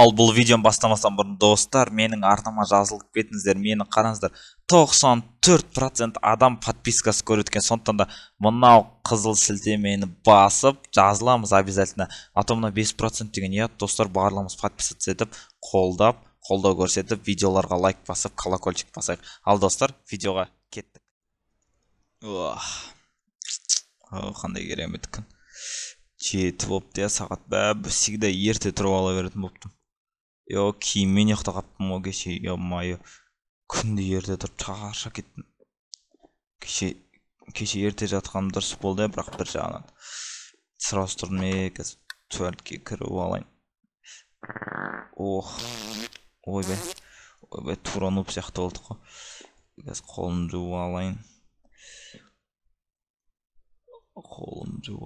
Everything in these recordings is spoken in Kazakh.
Ал бұл видеоны бастамастан бұрын достар, менің арнама жазылып кетіңіздер, мені қараңыздар. 94% адам подпискасы көреді екен. Сондықтан да мынау қызыл сілтемені басып жазыламыз обязательно. А то мына 5% деген ұят достар, барлығымыз подписаться етіп, қолдау көрсетіп, видеоларға лайк басып, колокольчик басайық. Ал достар, видеоға кеттік. Қандай керемет күн. Жеті болыпты, сағат всегда ерте тұрып ала беретін болыпты. Киіммен ұйықта қаптым ғой кеше, майы. Күнде ерте тұрып шаршап кеттім. Кеше ерте жатқаным дұрыс болды, бірақ бір жағынан. Сразу тұрдым, қазір туалетке кіріп алайын. Ойбай, тура нұп сияқты болдық қой. Қазір қолым жуып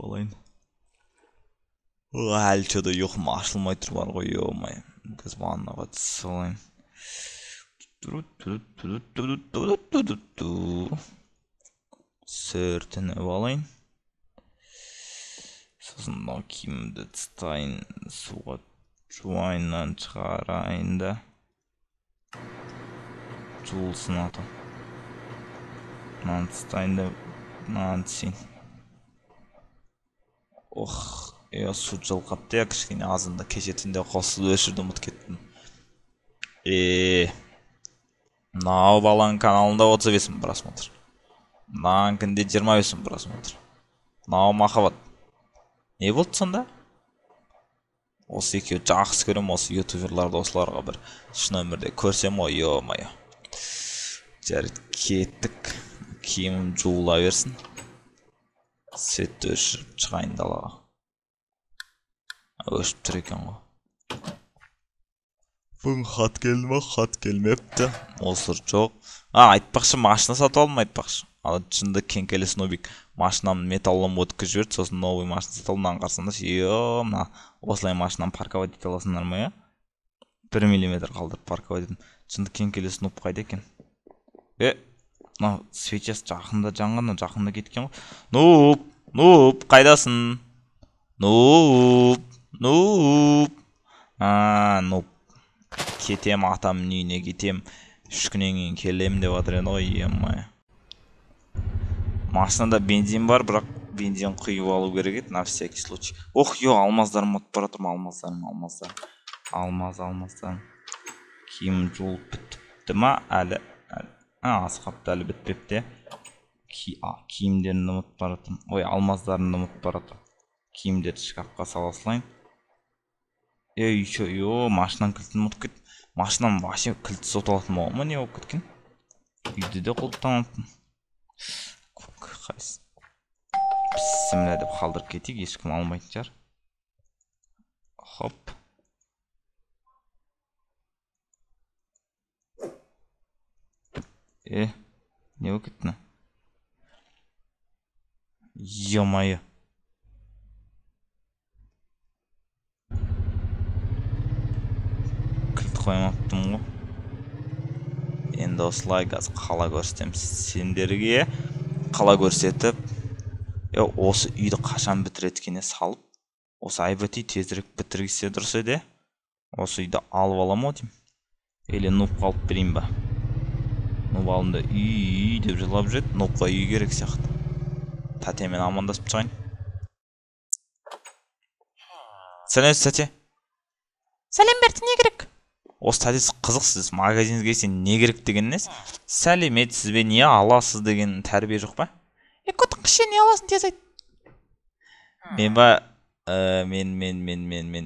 алайын. Әлі что-то ұйқым ашылмай тұр бар ғой, ё-май. Қазір ваннаға түсіп алайын. Сүртініп алайын. Сосын мынау киімімді тастайын, суға жуайыннан шығарайын да. Жуылсын аты. Мынаны тастайын да, мынаны түсейін. Су жылқапты, кішкене азында кешетінде қосылы өшірді ұмыт кеттім. Мынау баланың каналында 35 мың просмотр. Мынанікінде 25 мың просмотр. Мынау махаббат. Не болды сонда? Осы екеуі жақсы көрем, осы ютуберларды осыларға бір шын өмірде көрсем ғой, ё-май. Жарайды, кеттік. Киімім жуыла берсін. Светті өшіріп шығайын далаға. Өшіп тұр екен ғой. Бүгін хат келді ма? Хат келмепті. Осыр жоқ. Айтпақшы, машина сатып алдым айтпақшы. Шынды кеңкелес Нобик машинамды металлом өткізіп жіберді, сосын новый машина сатып алдым. Қарсаңдар, осылай машинаны парковать ете аласыңдар ма? 1 миллиметр қалдырып парковать едім. Шынды кеңкелес Ноб қайда екен? Свечасы жақында жанғанда, жақында кеткен ғой. Ноб, қайдасың? Ноб. Ноб. Кетем, атамның үйіне кетем. 3 күннен кейін келем деп жатыр еді ғой, ем-май. Машинада бензин бар, бірақ бензин құйып алу керек еді, на всякий случай. Алмаздарым ұмытып бара жатырмын, алмаздарым. Киім жуылып бітіпті ма? Әлі асқапты, әлі бітпепті. Киімдерімді ұмытып бара жатырмын. Алмаздарымды ұмытып бара жатырмын. Киімдерді шкафқа сала салайын. Машинам кілтін ұмытып кетті. Машинам вообще кілті сот алатын болған ма, не болып кеткен? Үйді де қолыптан алыппын. Бісімлә деп қалдырып кетейік, ешкім алмайтын шығар. Хоп. Не болып кетті? Ё-майы. Қоймаптым ғой. Енді осылай қала көрсетем сендерге. Қала көрсетіп, осы үйді қашан бітіреткене салып, осы айбәтей тезірек бітіргізсе дұрыс еді. Осы үйді алып алам ау дейм. Или нұп қалып берейін ба? Нұп алымда үй деп жылап жүреді. Нұпқа үй керек сияқты. Тәтемен амандасып шығайын. Сәлем, тәте. Сәлем берді, не керек? Осы тәтесі қызықсыз, магазинге сен не керек деген нес? Сәлеметсіз бе, не аласыз деген тәрбие жоқ па? Көтің қыше не аласың, тез айт. Мен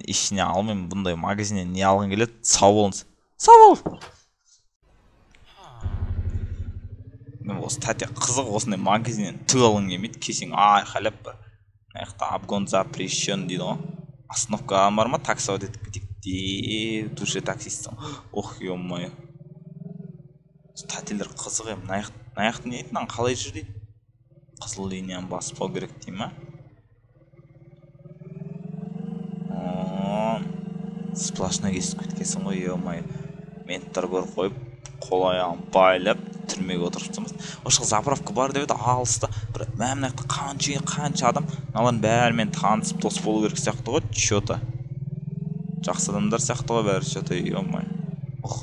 ішіне алмайым, бұндай магазиннен не алғын келеді? Сау болыңыз. Сау бол! Мен осы тәте қызық осындай магазиннен түк алғын келмейді, кесең айқайлап бір. Аяқта обгон запрещен дейді ғой. Остановкаға бар ма, такси өтетіп кетейік. Душе таксистің. Ё-май. Тәтелер қызық ем. Наяқты не етін, қалай жүр дейді? Қызыл линияны басып керек дей ма? Сплашына кесіп кеткесің ғой, ё-май. Менттар көріп қойып, қол аяғын байлап, түрмеге отырыптымыз. Ошық заправка бар деп еді, алыста. Мәмінақта қанша адам, наларын бәрімен танысып, дос болу керек сияқты ғой, чё-то. жақсы адамдар сияқты ғой бәрі. Что-то ё-моё.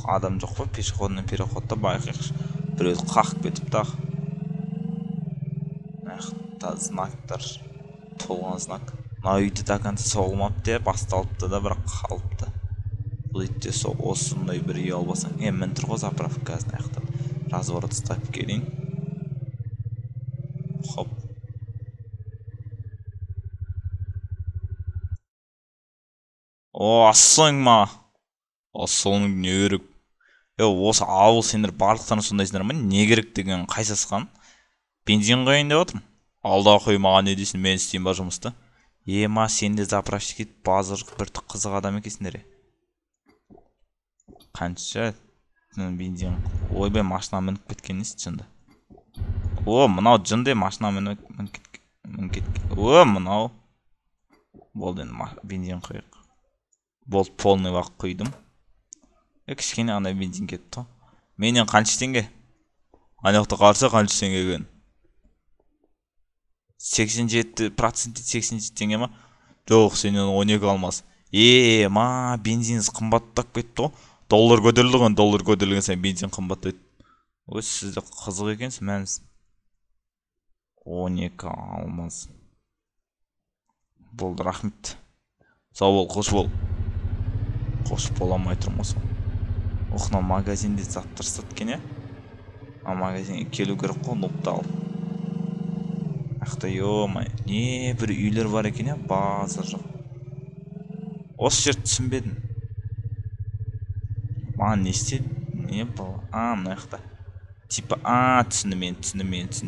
Адам жоқ қой, пешеходный переходта байқайықшы. Біреуді қақып кетіп тағы. Знактар. Толған знак. Мына үйді до конца соғылмапты, басталыпты да, бірақ қалыпты. Бұл итте осындай бір үй албасаң. Мен тұр ғой заправка қазір аяқта. Разворот ұстап келейін. Хоп. Ассың ма? Ассың не керек? Осы ауыл сендер барлықтарың сондайсыңдар ма? Не керек деген қайсасқан? Бензин қойын деп отырмын. Алда қой, маған не дейсің, мен істейін ба жұмысты? Ма, сен де заправщик етіп базар бір қызық адам екенсіңдер. Қанша бензин? Ойбай, машина мініп кеткен несі жынды? Мынау жынды машина мініп кеткен. Мынау. Болды, енді бензин қойық. Болды, полный вақ құйдым. Кішкене ана бензин кетті. Менен қанша теңге? Анаяқта қарса қанша теңге екен? 87% 87 теңге ма? Жоқ, сенен 12 алмас. Ма, бензиніз қымбаттап кетті ғой. Доллар көтерілген, доллар көтерілген сайын бензин қымбаттайды. Сізде қызық екенсіз, мәніз. 12 алмас. Болды, рахмет. Сау бол, қош бол. Қош боламай тұрмын осы. Мына магазинде заттар саткен, магазинге келу керек қой, нұпты ал. Ё-май, не бір үйлер бар екен, базар жоқ. Осы жерді түсінбедім. Маған не істеді? Не бұл? Мына жақта. Типа, түсінді.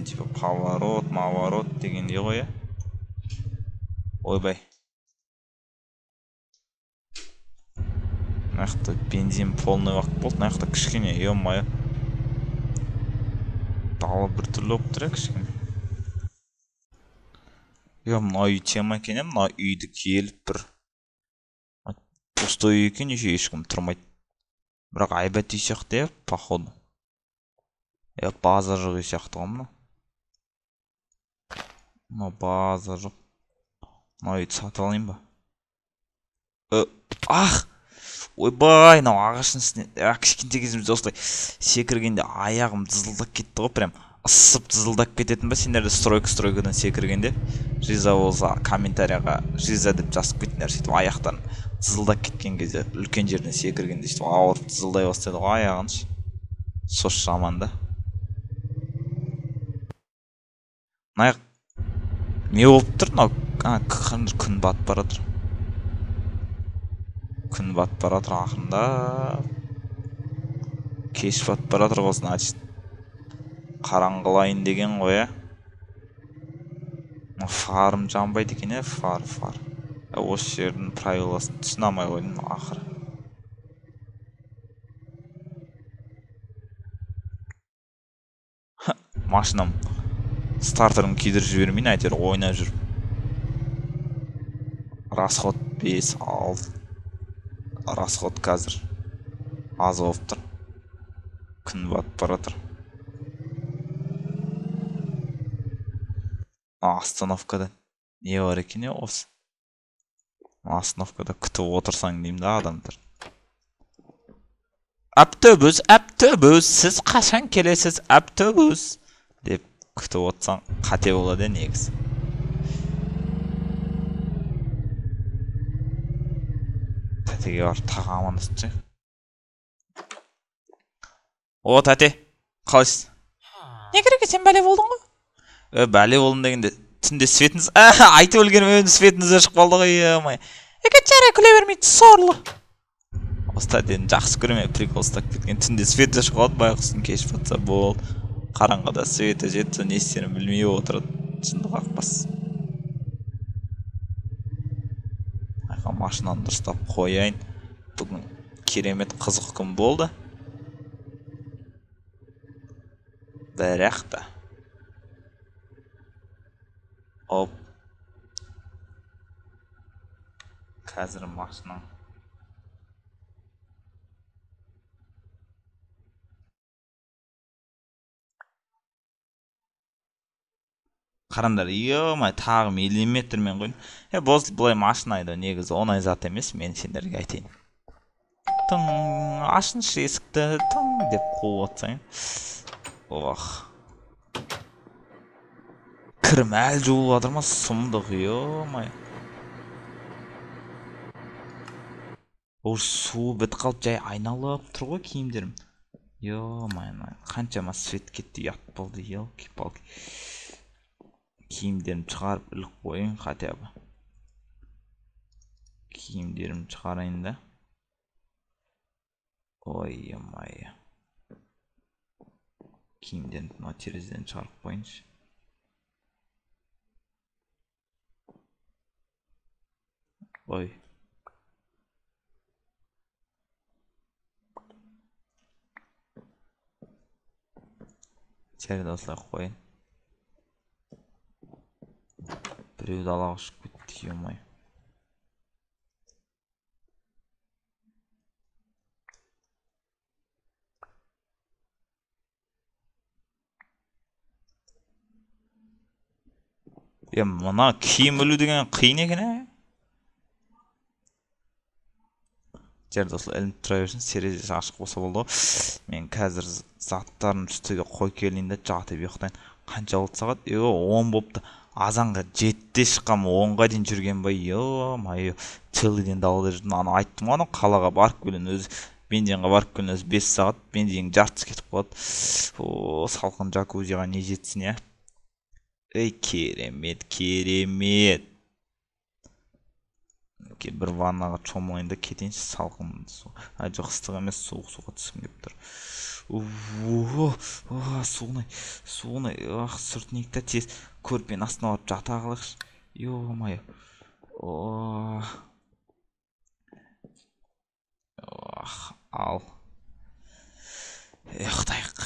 Типа, поворот дегенде ғой, Ойбай. Мына жақта бензин полный вақт болды. Мына жақта кішкене, ё-май. Дала бір түрлі болып тұр, кішкене. Мына үй тема екен, мына үйді келіп бір пустой екен, ешкім тұрмайды. Бірақ айбат үй сияқты, походу. Базар жоқ үй сияқты ғой, мына базар жоқ. Мына үйді сатып алайын ба? Ойбай, мынау ағаштың үстіне кішкентай кезімізде осылай секіргенде аяғым дызылдап кетті ғой, прям ысып дызылдап кететін ба? Сендерде стройкадан секіргенде жиза болса комментарияға жиза деп жазып кетіңдер. Сөйтіп аяқтарын дызылдап кеткен кезде, үлкен жерден секіргенде сөйтіп ауырып дызылдай бастайды ғой аяғын. Сош жаман да. Мына не болып тұр? Мынау күн батып бара жатыр. Күн батып бара жатыр ақырында. Кеш батып бара жатыр ғой, значит. Қараңғылайын деген ғой, Фарым жанбайды екен, фар. Осы жердің правиласын түсіне алмай қойдым ақыры. Машинам стартерін күйдіріп жібермейін, әйтеуір ойнап жүріп. Расход 5-6. Расход қазір аз болып тұр. Күн батып бара жатыр. Остановкада не бар екен, осы? Остановкада күтіп отырсаң деймін да адамдар. Автобус, сіз қашан келесіз, автобус деп күтіп отырсаң қате болады негізі. Тәтеге бар, тағы амандасып. Тәте, қалайсыз? Не керек, сен бәле болдың ғой? Бәле болдың дегенде, түнде светіңіз... Айтып өлгенім өңді светіңіз өшіп қалды ғой, ей-май. Жара күле бермейді, сорлы. Осы тәтені жақсы көреме, прикол ұстап кеткен. Түнде свет өшіп қалды, байқұсын кешіп батса болды. Қараңғыда свет өшеді, не істерін білмей отырады. Шындық ақпас. Машинаны дұрыстап қояйын. Бүгін керемет қызық күн болды. Бірақ та. Қазір машинам. Қараңдар, ё-май, тағы миллиметрмен қойдым. Былай машина айдау негізі оңай зат емес, мен сендерге айтайын. Тың, ашыншы есікті, тың деп қуып отсаң. Ох. Кірім әлі жуылып жатыр ма? Сұмдық, ё-май. Ол су бітіп қалып жай айналып тұр ғой киімдерім. Ё-май, қаншама свет кетті, ұят болды, елки-палки. Киімдерім шығарып іліп қойын, хотя бы. Киімдерім шығарайын да. Ой-май. Киімдерін мына терезеден шығарып қойыншы. Ой. Жарайды осылай қойын. Біреу далаға ұшып кетті, ё-май. Мына киім ілу деген қиын екен, Жарайды осылай ілініп тұра берсін, терезесі ашық болса болды ғой. Мен қазір заттарын үстіге қой келейін де жатып ұйықтайын. Қанша болды сағат? 10 болыпты. Азанға 7-те шыққам, 10-ға дейін жүрген бай, ё-май, целый день далада жүрдім. Ана айттым ғой, қалаға барып келген өзі, бензинға барып келген өзі 5 сағат, бензиннің жартысы кетіп қалады. Салқын джакузиға не жетсін, я? Ей, керемет, керемет. Бір ваннаға шомылайын да кетейінші, салқын су. Жоқ, ыстық емес, суық суға түскім келіп тұр. Суынай, сүртінейік та тез көрпенің астына барып жата қалайықшы. Ё-май. Ал. Ұйықтайық.